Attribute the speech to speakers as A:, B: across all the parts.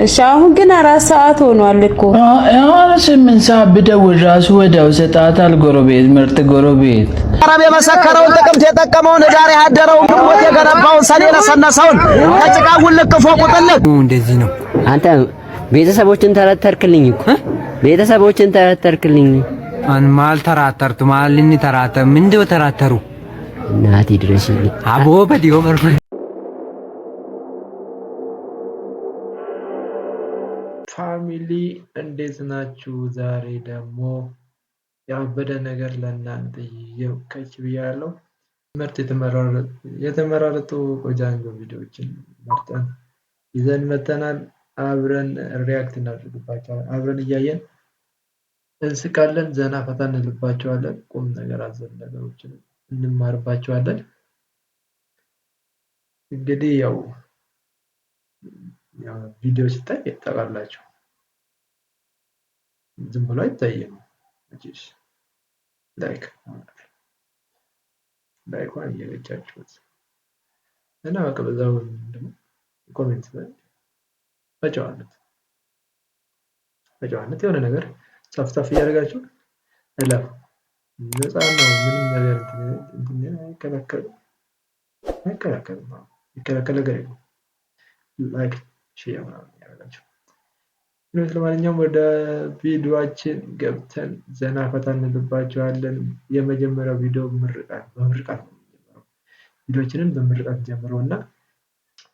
A: እሺ አሁን ግን 4 ሰዓት ሆኗል እኮ
B: አሁን 8 ሰዓት ብደውል ራሱ ወዲያው ሰጣታል። ጎረቤት ምርጥ ጎረቤት
C: አረብ የመሰከረውን ጥቅምት የጠቀመውን ዳር ያደረውን ግንቦት የገነባውን ሰኔ ለሰነሰውን ከጭቃው ልክ ፎቁ ጥልቅ
D: እንደዚህ ነው።
E: አንተ ቤተሰቦችን ተረተርክልኝ እኮ ቤተሰቦችን ተረተርክልኝ።
D: ማል ተራተርቱ ማልኒ ተራተ ምንድው ተራተሩ
E: እናቴ ድረስ
D: አቦ በዲዮ መርኩ
F: ፋሚሊ እንዴት ናችሁ? ዛሬ ደግሞ ያበደ ነገር ለእናንተ ይዤው ከች ብያለሁ። ምርጥ የተመራረጡ ቆጃንጆ ቪዲዮዎችን መርጠን ይዘን መተናል። አብረን ሪያክት እናደርግባቸዋለን። አብረን እያየን እንስቃለን፣ ዘና ፈታ እንልባቸዋለን። ቁም ነገር አዘል ነገሮችን እንማርባቸዋለን። እንግዲህ ያው ቪዲዮ ሲታይ ታውቃላችሁ፣ ዝም ብሎ አይታይም። እሺ ላይኳን እየገጫችሁት እና በቃ በዛው ደግሞ ኮሜንት በጨዋነት የሆነ ነገር ጻፍ እያደረጋችሁ እለፉ። ነፃ ነው፣ ምንም ነገር አይከለከልም። የሚከለከል ነገር የለም። ላይክ ሼር ምናምን ያደርጋችሁ። ለማንኛውም ወደ ቪዲዮአችን ገብተን ዘና ፈታ እንልባቸዋለን። የመጀመሪያው ቪዲዮ በምርቃት ነው የሚጀምረው። ቪዲዮአችንን በምርቃት ጀምረውና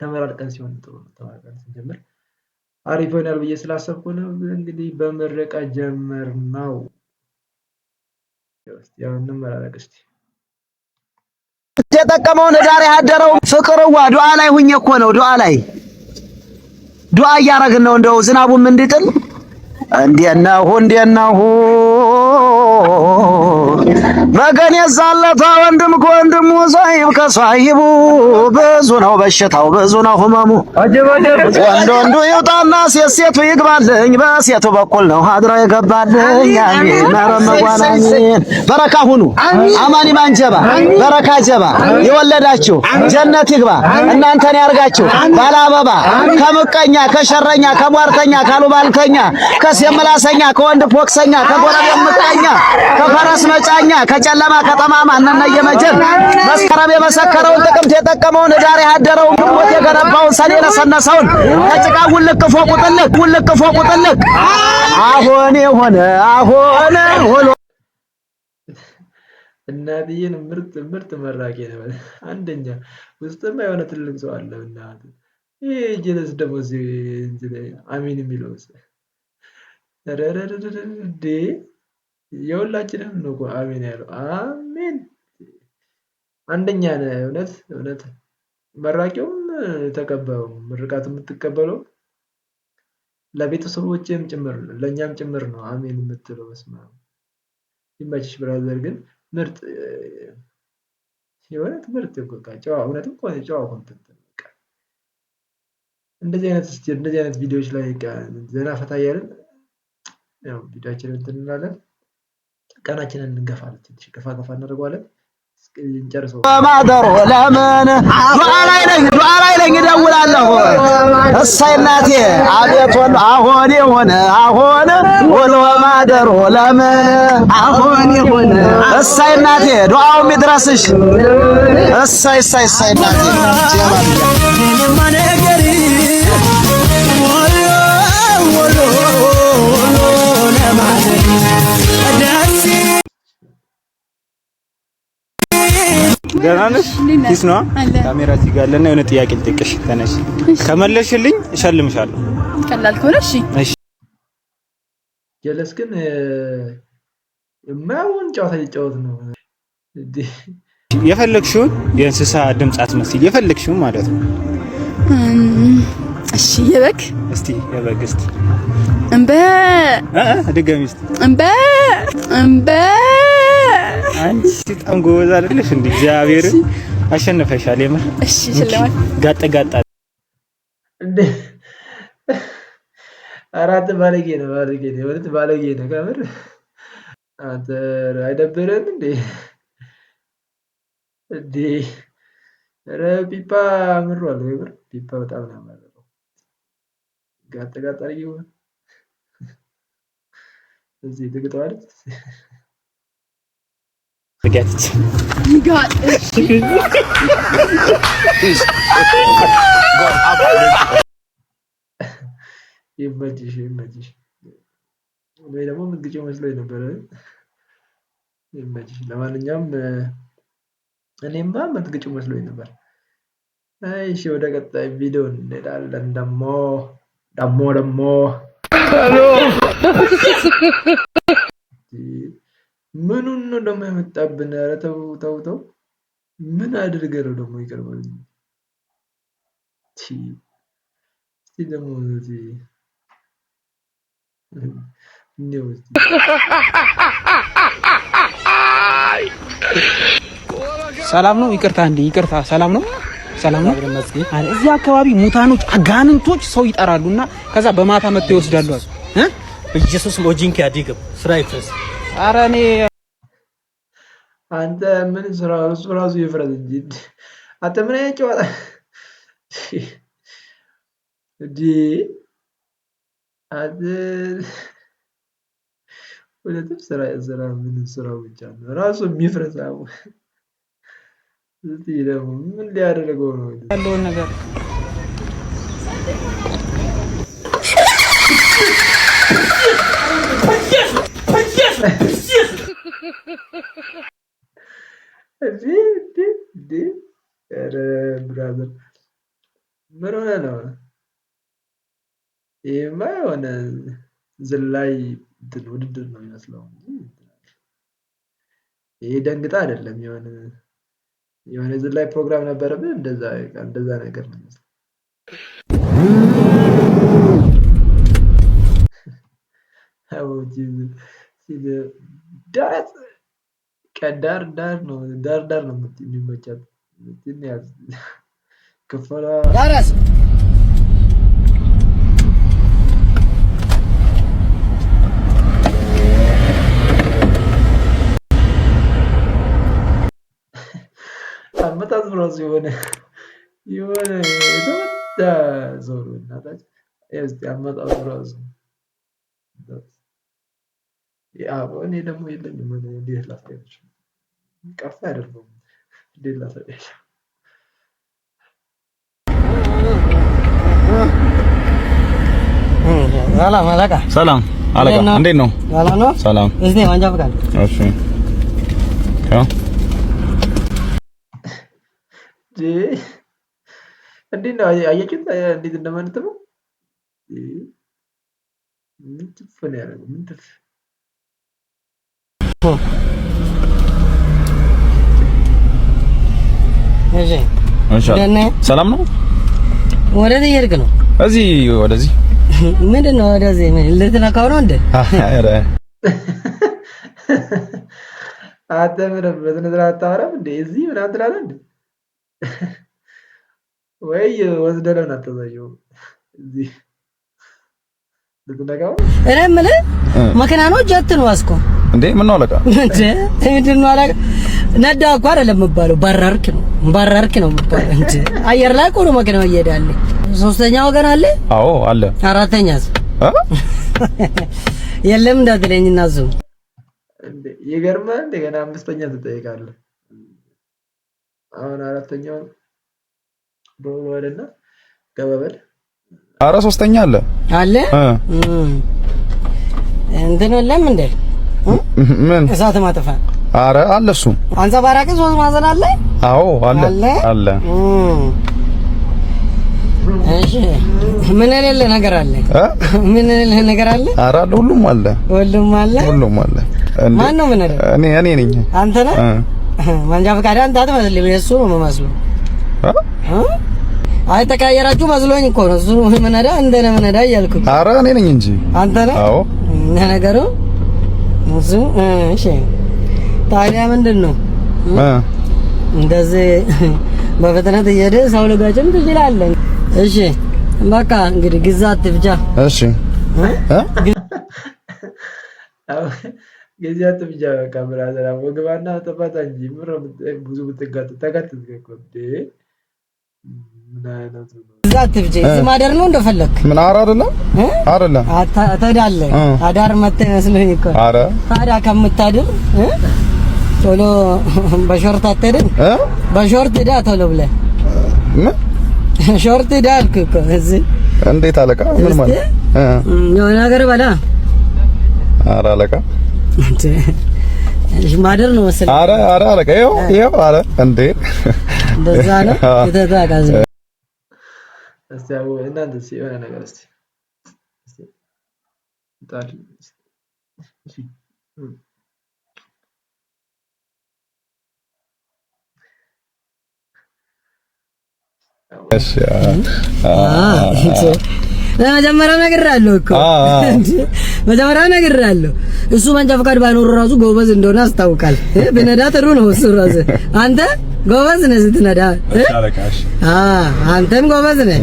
F: ተመራርቀን ሲሆን ጥሩ ነው። ተመራርቀን ስንጀምር አሪፍ ይሆናል ብዬ ስላሰብኩ ነው። እንግዲህ በምርቃት ጀመርነው። ያው እንመራረቅ እስቲ።
C: የጠቀመውን ዳር ያደረው ፍቅርዋ ዱዓ ላይ ሁኜ እኮ ነው። ዱዓ እያረግን ነው እንደው ዝናቡም እንዲጥል። እንዴነሁ መገን የዛለታ ወንድም ከወንድሙ ሳይብ ከሳይቡ ብዙ ነው በሽታው ብዙ ነው ህመሙ። ወንዱ ይውጣና ሴቱ ይግባልኝ በሴቱ በኩል ነው ሀድራ ይገባልኝ። አሜን ማረመጓናኝ በረካ ሁኑ አማኒ ማንጀባ በረካ ጀባ የወለዳችሁ ጀነት ይግባ እናንተን ያርጋችሁ። ባላበባ ከምቀኛ ከሸረኛ ከሟርተኛ ካሉባልተኛ ከሴመላሰኛ ከወንድ ፎክሰኛ ከጎረቤት ምቀኛ ከፈረስ መጫኛ ከጨለማ ከጠማማ እነየመጀን መስከረም የመሰከረውን ጥቅምት የጠቀመውን ዳር ያደረውን ግንቦት የገነባውን ሰኔ ለሰነሰውን ከጭቃው ልክ ፎቁ ጥልቅ አሁን ሆኖ
F: እናትዬን ምርጥ መራቂ ነው። አንደኛ ውስጥማ የሆነ ትልቅ ሰው አለ። እናት ይሄ ጀለስ ደግሞ አሚን የሚለው ረረረረደ የሁላችንም ነው እኮ አሜን ያለው። አሜን አንደኛ ነህ። እውነት መራቂውም ተቀበለው ምርቃት የምትቀበለው ለቤተሰቦችም ጭምር ነው፣ ለኛም ጭምር ነው አሜን የምትለው። በስመ አብ ይመችሽ ብራዘር። ግን ምርጥ የሆነት ምርጥ በቃ ጨዋ፣ እውነትም እኮ ጨዋ ኮንተንት ነው። በቃ እንደዚህ አይነት ቪዲዮዎች ላይ ዘና ፈታ እያልን ያው ቪዲዮአችንን እንትን እንላለን። ቀናችንን እንገፋለን። ትንሽ ገፋ እናደርገዋለን። እንጨርሰው።
C: ማደሮ ለምን ዱዓ ላይ ነኝ እደውላለሁ። እሰይ እናቴ አቤት ወሎ ማደሮ ለምን እሰይ እናቴ ዱዓው የሚድረስሽ እሰይ እናቴ
G: ደህና ነሽ? ኪስ ነው ካሜራ እዚህ ጋር አለና የሆነ ጥያቄ ልጠይቅሽ። ተነሽ ከመለሽልኝ እሸልምሻለሁ።
A: ቀላል ከሆነ እሺ።
F: ጀለስ ግን የማይሆን ጨዋታ እየጫወት ነው።
G: የፈለግሽውን የእንስሳ ድምፅ አትመስል፣ የፈለግሽውን ማለት ነው።
A: እሺ የበግ እስቲ እንበ
G: ድገሚ እስቲ
A: እንበ
G: አንቺ በጣም ጎበዝ አይደለሽ እንዴ? እግዚአብሔር አሸነፈሻል። የምር
A: እሺ ስለማት
G: ጋጠ
F: እንዴ አራት ባለጌ ነው ወለት ባለጌ ነው። ከምር አንተ አይደብርም እንዴ? ኧረ ፒፓ አምሯል። የምር ፒፓ በጣም ነው ያማረው። ጋጥ አድርጊው እዚህ ትግጠዋለች
G: ትገጥች
A: ይጋጥ
F: ይመችሽ ወይ ደግሞ ምትግጪው መስሎኝ ነበር ይመችሽ ለማንኛውም እኔማ ምትግጪው መስሎኝ ነበር እሺ ወደ ቀጣይ ቪዲዮ እንሄዳለን ደግሞ ሄሎ ምኑን ነው ደግሞ የመጣብን ኧረ ተው ምን አድርገህ ነው ደግሞ ይቀርባል እስቲ ደግሞ እዚህ
H: ሰላም ነው ይቅርታ ሰላም ነው እዚህ አካባቢ ሙታኖች አጋንንቶች ሰው ይጠራሉና ከዛ በማታ መጥተው ይወስዳሉ
I: በኢየሱስ ሎጂንክ ያዲግም ስራ ይፈስ
H: ኧረ እኔ
F: አንተ ምን ስራ እሱ ራሱ ይፍረድ እንጂ አንተ ምን ያጨዋታ አንተ ወለተም ስራ ምን ስራው ብቻ ነው ራሱ የሚፍረሳው እስቲ ደግሞ ምን ሊያደርገው ነው
H: ያለው ነገር
F: ኧረ ብራዘር ምን ሆነህ ነው ይሄማ የሆነ ዝላይ ውድድር ነው የሚመስለው ይሄ ደንግጣ አይደለም የሆነ ዝላይ ፕሮግራም ነበረብህ እንደዛ ነገር ነው የሚመስለው ዳር ነው የሚመቻት ክፈላ ዳራስ አመጣጥ ራሱ የሆነ የተመታ ዞሮ እናታችን እስቲ አመጣጥ ራሱ እኔ ደግሞ የለኝም እንዴት ላሳያችሁ ቀፋ አይደለም እንዴት ላሳያችሁ
G: ሰላም አለቃ እንዴት ነው ሰላም
I: እዚህ ማንጃ ፈቃድ
G: እሺ ያው
F: እንዴት ነው አያችሁት እንዴት እንደማንተው ምን ትፈን ያደርገው ምን ትፍ
G: ሰላም ነው
I: ወደዚህ እየሄድክ ነው
G: እዚህ ወደዚህ
I: ምንድን ነው ወደዚህ ልትነካው ነው እንዴ
G: ኧረ
F: አንተ ምንም በስነ ስርዓት አታወራም እንዴ እዚህ ምናምን ትላለህ እንዴ ወይ ወስደህ ለምን አታሳየውም እዚህ ልትነካው
I: እኔ የምልህ መኪና ነው ጀት ነው አስኮ
G: እንዴ ምን ነው አለቃ
I: እንዴ ምንድን ነው አለቃ ነዳ እኮ አይደለም የምባለው ባራርክ ነው የምባለው እንጂ አየር ላይ ቆሎ መኪናው እየሄዳለ ሶስተኛ ወገን አለ
G: አዎ አለ
I: አራተኛስ የለም እንዳትለኝና ዙ
F: እንዴ ይገርማል እንደገና አምስተኛ ትጠይቃለህ አሁን አራተኛው በወለና ገበበል
G: ኧረ ሶስተኛ አለ
I: እንትን የለም እንዴ
G: ምን
I: እሳት ማጥፋ
G: ኧረ አለ እሱ
I: አንጸባራቂ ሶስት ማዕዘን አለ
G: አዎ አለ
I: እሺ ምን የሌለ ነገር አለ ምን የሌለ ነገር አለ
G: ኧረ ሁሉም አለ
I: ማን ነው ምን አይደል
G: እኔ ነኝ
I: አንተ ነህ ማንጃ ፈቃድ አንተ አትመስልም የእሱ ነው የምመስለው አይ ተቀያየራችሁ መስሎኝ እኮ ነው እሱ ምን አይደል እንደነ ምን አይደል እያልኩኝ
G: ኧረ እኔ ነኝ እንጂ
I: አንተ ነህ
G: አዎ
I: ነገሩ እሱ እሺ ታዲያ ምንድን ነው እንደዚህ በፍጥነት እየሄደ ሰው ልጋጭም ትችላለህ እሺ በቃ እንግዲህ ግዛት ትፍጃ
G: እሺ
F: ግዛት ትፍጃ በቃ ብራዘር ወግባና ተፋታ እንጂ ብዙ ብትጋጥ ተጋጥ ምን አይነት ነው
I: እዛ አትፍጂ። እዚህ ማደር ነው እንደፈለክ።
J: ምን አረ አይደለም
I: አታዳለ አዳር መተህ መስሎኝ እኮ። አረ ታዲያ ከምታድር ቶሎ በሾርት አትሄድም? በሾርት ሄዳ ቶሎ ብለህ ሾርት ሄዳ አልኩ እኮ። እዚህ
J: እንዴት አለቃ? ምን ማለት
I: የሆነ ነገር በላ።
J: አረ አለቃ
I: እሺ ማደር ነው መሰለኝ።
J: አረ አለቃ ይኸው አረ እንዴ
I: እንደዛ ነው የተታቃዘ።
F: እስቲ አው እናንተ የሆነ ነገር እስቲ ታሪ እሺ
I: ለመጀመሪያው ነግሬሃለሁ እኮ መጀመሪያው ነግሬሃለሁ። እሱ መንጃ ፈቃድ ባይኖር ራሱ ጎበዝ እንደሆነ አስታውቃል። ብነዳ ጥሩ ነው እሱ ራሱ። አንተ ጎበዝ ነህ ስትነዳ። አንተም ጎበዝ ነህ።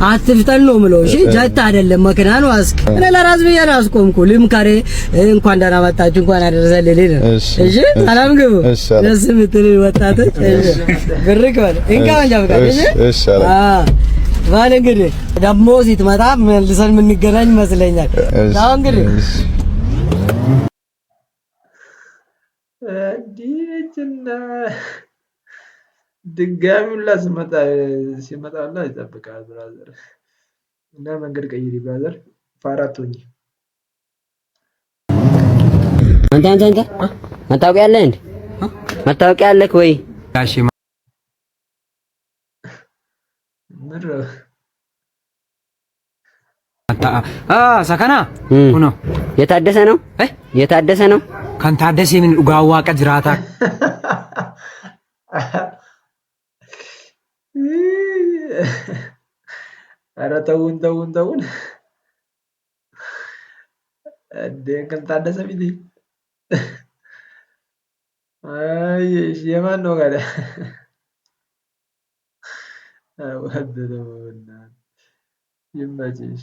I: አትፍጠን ነው የምለው። እሺ ጀት አይደለም መኪና ነው አስክ። እኔ ለራስ ብዬ ነው አስቆምኩ። ልምከሬ እንኳን ደህና መጣችሁ እንኳን አደረሰልኝ ነው። እሺ ሰላም ግቡ። ደስ የምትል ወጣቶች። እሺ ብርክ በል እንካ መንጃ ፈቃድ። እሺ ባለ እንግዲህ ደግሞ ሲትመጣ መልሰን የምንገናኝ ይመስለኛል። ታው እንግዲህ
F: ዲችና ድጋሚውላ ሲመጣና ይጠብቃል ብራዘር። እና መንገድ ቀይሪ ብራዘር። ፋራቶኝ
E: አንተ መታወቂያ አለህ እንዴ? መታወቂያ አለህ ወይ?
D: ጋሽ ሰከና ኩኖ
E: የታደሰ ነው የታደሰ ነው
D: ካን ታደሰ ምን ኡጋዋ ቀጅራታ
F: ኧረ ተውን እንዴ ካን ታደሰ ቢዲ አይ የማን ነው ጋር ወደደውና ይመችሽ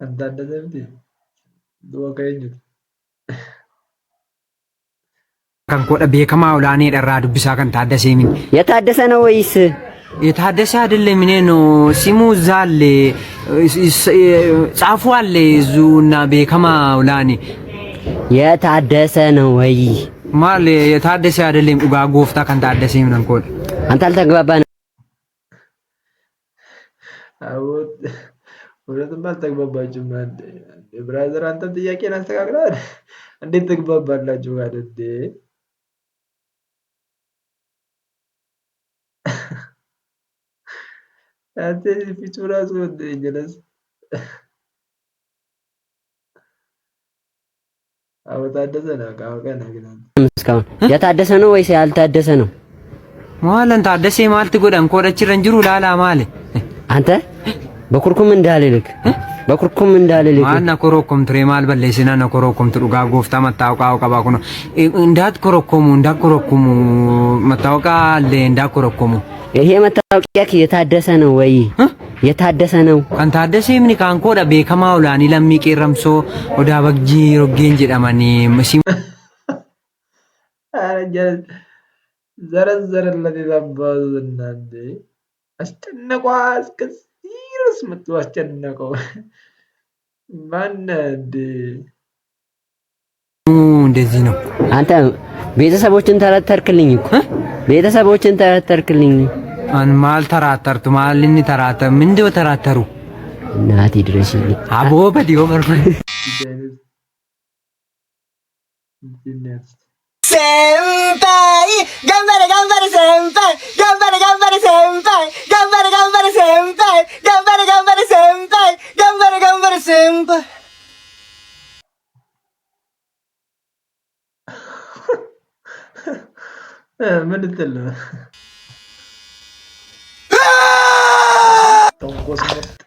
F: አንተ እንደዚህ ዶከኝት
D: ካን ኮደ ቤከማ ወላኔ ደራ ዱብሳ ካን ታደሰ ምን
E: የታደሰ ነው ወይስ
D: የታደሰ አይደለም? እኔ ነው ሲሙ ዛለ ጻፉ አለ ዙና ቤከማ ወላኔ
E: የታደሰ ነው ወይ
D: ማለ የታደሰ አይደለም? ኡጋ ጎፍታ ካን ታደሰ ምን አንኮል
E: አንተ አልተግባባን
F: አውት ወረደም አልተግባባችሁም። አንተ ብራዘር አንተ ጥያቄን አስተካክለህ እንዴት ተግባባላችሁ አይደል? አንተ ፊቱራስ ወደ እንጀለስ ታደሰ ነው ካወቀና ግን
E: እስካሁን የታደሰ ነው ወይስ ያልታደሰ ነው?
D: ማለን ታደሰ ማለት ጎዳን ኮረች ረንጅሩ ላላ ማለ
E: አንተ በኩርኩም እንዳልልክ
D: ማና ኮሮኩም ትሬማል በለይስና ነው ኮሮኩም ትሩጋ ጎፍታ መታወቃው ቀባቁ ነው እንዳትኮረኩሙ መታወቃ አለ እንዳትኮረኩሙ።
E: ይሄ መታወቂያ የታደሰ ነው ወይ? የታደሰ ነው
D: ካን ታደሰ ምን ካን ኮዳ ቤከማው ላኒ ለሚቀረምሶ ወዳ በግጂ ሮጌን ጀዳማኒ መሲ
F: አረጀ ዘረዘረለት ይባልና እንዴ አስጨነቋስ ከሲርስ መጥቶ አስጨነቀው። ማን እንዴ
D: እንደዚህ ነው።
E: አንተ ቤተሰቦችን ተረተርክልኝ እኮ ቤተሰቦችን ተረተርክልኝ።
D: አን ማል ተራተርቱ ማልኒ ተራተ ምንድነው ተራተሩ?
E: እናቴ ድረሽልኝ
D: አቦ በዲዮ መርኩ
I: senpai gambare senpai gambare senpai
F: ምን ልትል ነው? ተንኮስ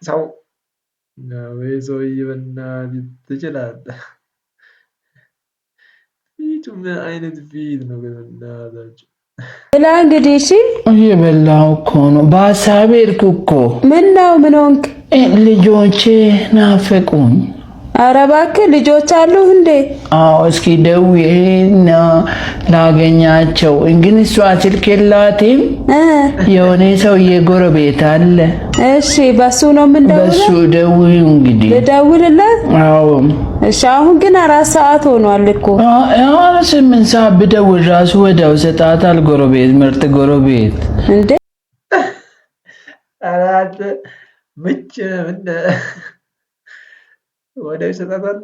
F: ሰው ነው ሰውዬ በእናትህ ትችላለህ። ፊቱ ምን አይነት ፊት ነው ግን በእናታችሁ?
A: ብላ እንግዲህ እሺ
B: እየበላሁ እኮ ነው። በሀሳቤ ሄድኩ እኮ።
A: ምን ነው ምን ሆንክ?
B: ልጆቼ ናፈቁኝ።
A: ኧረ እባክህ ልጆች አሉ እንዴ?
B: አዎ እስኪ ደውዬና ላገኛቸው። ግን እሷ ስልክ የላትም። የሆነ ሰውዬ ጎረቤት አለ።
A: እሺ በሱ ነው የምንደውለው?
B: በሱ ደውዪ እንግዲህ።
A: ልደውልለት?
B: አዎ
A: እሺ አሁን ግን 4 ሰዓት ሆኗል እኮ።
B: 8 ሰዓት ብደውል ራሱ ወዲያው ሰጣታል። ጎረቤት ምርጥ ጎረቤት
A: እንዴ
F: አራት ምጭ ምን ወዲያው ይሰጣታል።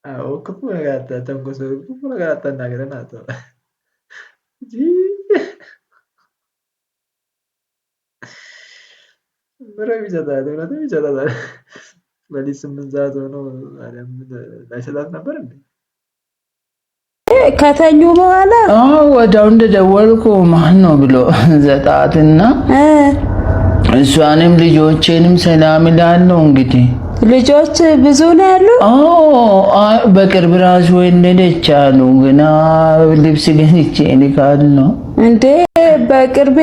F: አዎ ክፉ ነገር አታተንኮስ፣ ክፉ ነገር አታናግረን አቶ ምንም ይሰጣል፣ እውነትም ይሰጣል። ለሊት 8 ሰዓት ሆኖ ላይሰጣት ነበር እንዴ?
A: ከተኙ በኋላ
B: ወዲያው እንደደወልኩ ማን ነው ብሎ ዘጣትና እሷንም ልጆቼንም ሰላም እላለሁ። እንግዲህ
A: ልጆች ብዙ ነው ያሉ?
B: በቅርብ ራሱ ወለደች አሉ። ገና ልብስ ገዝቼ እልካለሁ።
A: እንዴ በቅርብ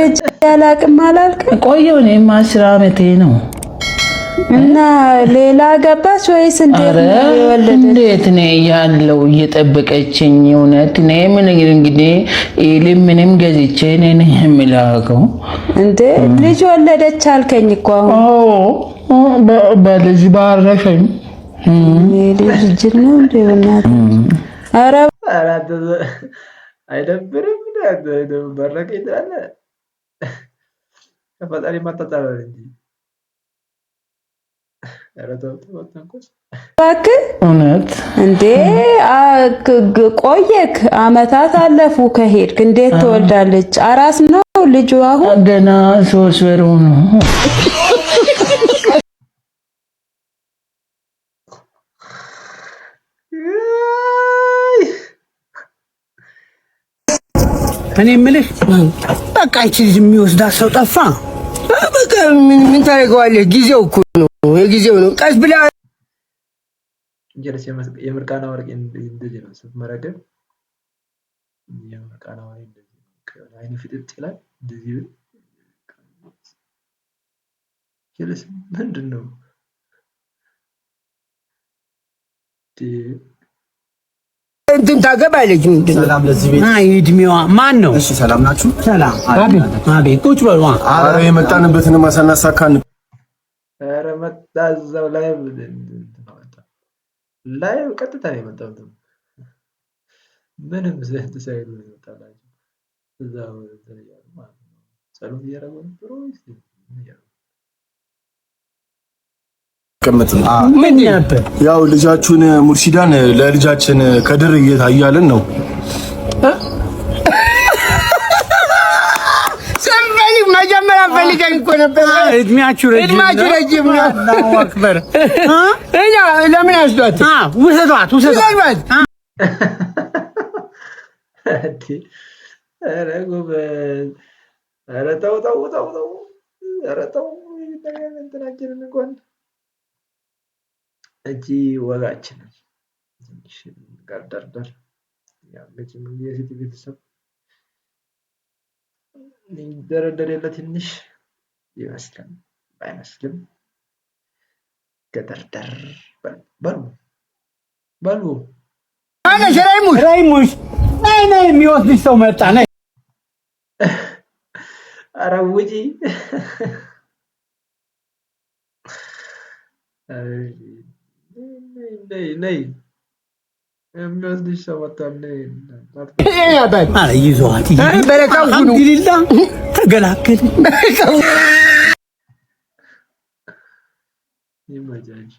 A: ያላቅም አላልክ?
B: ቆየሁ እኔም 10 ዓመቴ ነው።
A: እና ሌላ ገባች ወይስ እንዴት ነው የወለደች?
B: እንዴት ነው ያለው እየጠበቀችኝ? እውነት እኔ ምን እንግዲህ ምንም ገዝቼ ነኝ የምላከው።
A: እንዴ ልጅ ወለደች አልከኝ እኮ አሁን።
B: በልጅ ባረከኝ።
A: ልጅ ነው እንዴ እናት? ኧረ
F: አይደብርም? በረከኝ አለ ከፈጣሪ ማጣጣል እንጂ
B: እውነት
A: እንዴ ቆየክ? አመታት አለፉ ከሄድክ። እንዴት ትወልዳለች? አራስ ነው ልጁ አሁን?
B: ገና 3 ወር ነው።
I: እኔ የምልህ በቃ እቺ ልጅ የሚወስዳት ሰው ጠፋ። በቃ ምን ታደርገዋለህ? ጊዜው እኮ ነው፣ የጊዜው ነው። ቀስ ብላ
F: የምርቃና ወርቅ እንደዚህ ነው ስትመረገብ። የምርቃና ወርቅ እንደዚህ ነው። አይኑ ፍጥጥ ይላል እንደዚህ። ምንድን ነው
I: እንትን ታገባለች። ምንድን ነው? ሰላም ለዚህ ቤት። እድሜዋ ማን ነው? እሺ ሰላም ናችሁ? ሰላም። አቤት ቁጭ በሉ።
J: ኧረ የመጣንበትን ማሳናሳካን።
F: ኧረ መጣ እዛው ላይ ቀጥታ ነው የመጣው። ምንም ሳይሉ ነው የመጣላቸው። እዛው ተለያዩ ማለት ነው። ጸሎት እያደረጉ ነበር ወይስ
J: ምን ነበር? ያው ልጃችሁን ሙርሺዳን ለልጃችን ከድር እየታያልን ነው።
I: ሰምበሊ መጀመሪያ ፈልገን እኮ ነበር።
H: እድሜያችሁ ረጅም
I: ነው። አላሁ አክበር። እኛ ለምን ያስዷት? ውሰዷት።
F: ኧረ ጎበዝ! ኧረ ተው! ኧረ ተው! እንትናችንን እንኳን እጂ ወጋችን ትንሽ ጋርዳር ያለችም የሴት ቤተሰብ ደረደረለ ትንሽ ይመስላል። ባይመስልም ገደርደር በሉ
I: አነ ሸራይሙሽ ነይ የሚወስድሽ ሰው መጣ። ነይ
F: ኧረ ውጪ! ነይ የሚወስድሽ ሰው መጣ።
I: ይዟት በረካው አልሐምዱሊላህ ተገላገልን።
F: ይመጃጅ